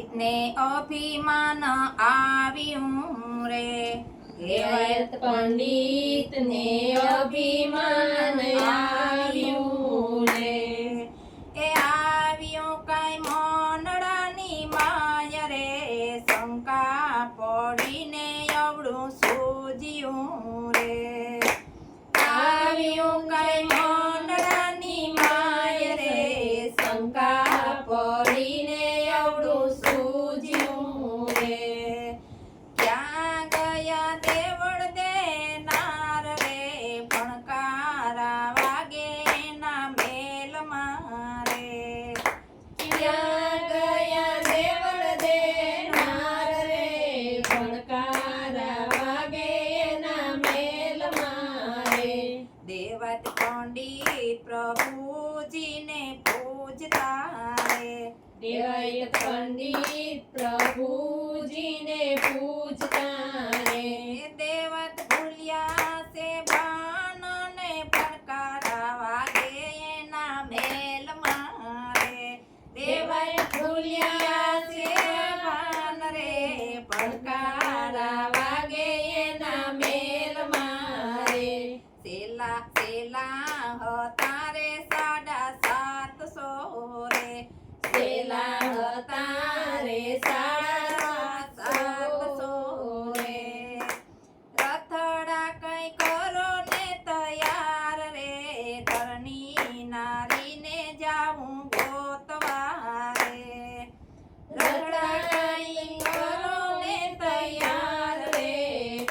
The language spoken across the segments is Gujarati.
પંડિતને અભિમાન આવ્યું રે. દેવાયત પંડિતને અભિમાન આવ્યું રે. એ આવ્યું કઈ મોનડાની માય રે, શંકા પડીને અવળું સૂજ્યું રે. આવ્યું કઈ મોનડાની માય રે, શંકા પડીને અવળું સૂજ્યું રે. ક્યાં ગયા દેવળ દેનાર રે, ભણકારા વાગે એના મેલમાં રે. ક્યાં ગયા દેવળ દેનાર રે, ભણકારા વાગે એના મેલમાં રે. દેવત પંડિત પ્રભુજીને પૂજતા રે. દેવાયત પંડિત પ્રભુજીને પૂજતા રે. દેવત ભૂલ્યા છે ભાનને, ભણકારા વાગે એના મેલમાં રે. દેવત ભૂલ્યા છે ભાન રે, ભણકારા વાગે એના મેલમાં રે. સેલા સેલા હતા રે 750 રે. સેલા હતા રે 750 રે. રથડા કઈ કરો ને તૈયાર રે, ઘરની નારીને જાવું ગોતવા રે. રથડા કઈ કરો ને તૈયાર રે,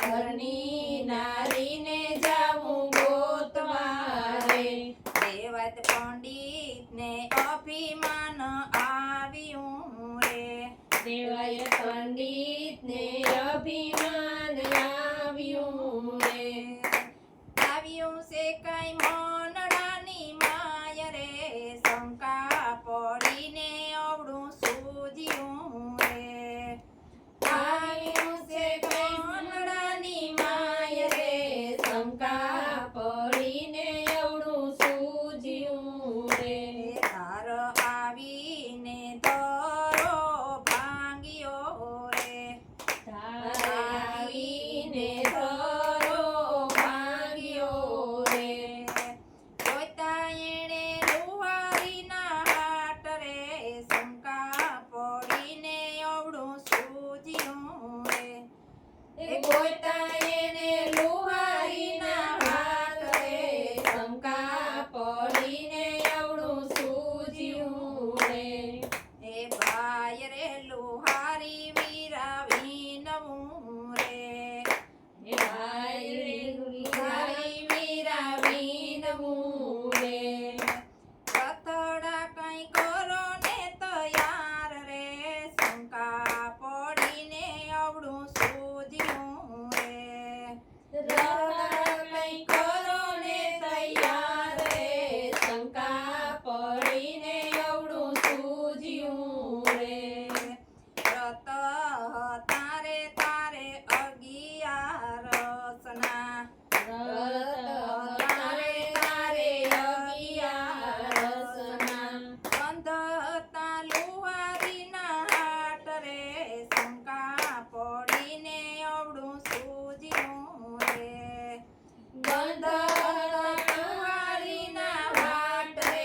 ઘરની નારીને જાવું ગોતવા રે. દેવત પંડિતને અભિમાન આવ્યું રે. દેવાયત પંડિતને અભિમાન આવ્યું રે. આવ્યું છે કઈ મોનડાની માય રે, શંકા પડીને અવળું સૂજ્યું રે. આવ્યું છે કઈ મોનડાની માય રે, શંકા પડીને અવળું સૂજ્યું રે. ધાર આવીને ધરો ભાંગ્યો રે. આવીને ધરો ભાંગ્યો રે. જોઈતા એણે લુહારીના હાટ રે, શંકા પડીને અવળું સૂજ્યું રે. એ ગોતા એને લુહારીના હાથ રે, શંકા પડીને અવળું સૂજ્યું રે. એ ભાઈ રે લુહારી વીરાવીનવું રે. એ ભાઈ રે લુહારી વીરાવીનવું રે. રથડા કઈ કરો ને તૈયાર રે, શંકા પડીને અવળું સૂજ્યું રે. રથડા કઈ કરો ને તૈયાર રે, શંકા પડીને અવળું સૂજ્યું રે. રત તારે તારે 11સના. રથ તારે તારે 11સના. બંધતા લુહારીના હાટ રે, શંકા પડીને અવળું સૂજ્યું રે. બંધતા લુહારીના હાટ રે,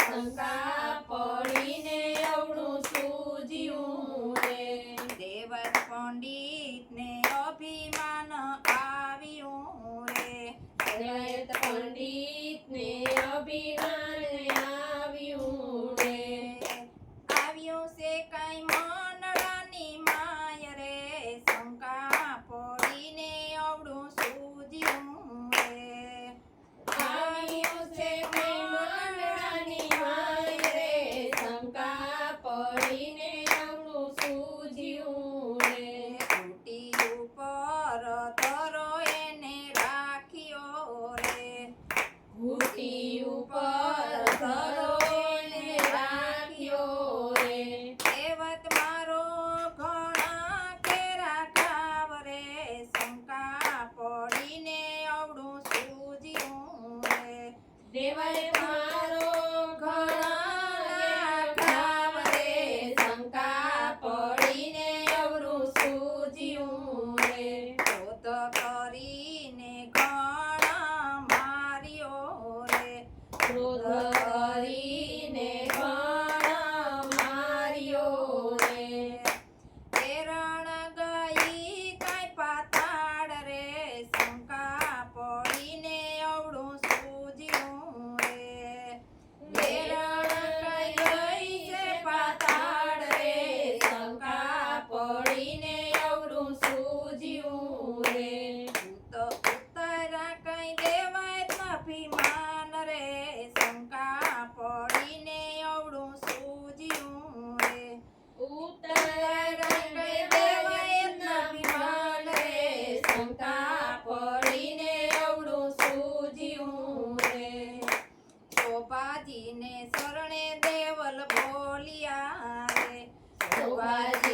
શંકા પડીને અવળું સૂજ્યું રે. દેવત પંડિતને અભિમાન આવ્યું રે. દેવાયત પંડિતને અભિમાન આવ્યું રે. આવ્યું છે કઈ મોનડાની માય રે, શંકા પડીને અવળું સૂજ્યું રે. આવ્યું છે કઈ મંડળાની માય રે, શંકા પડીને અવળું સૂજ્યું રે. તૂટી ઉપર ધરો એને રાખ્યો રે. ઘૂંટી ઉપર ધરો એને રાખ્યો રે. દેવત વાજે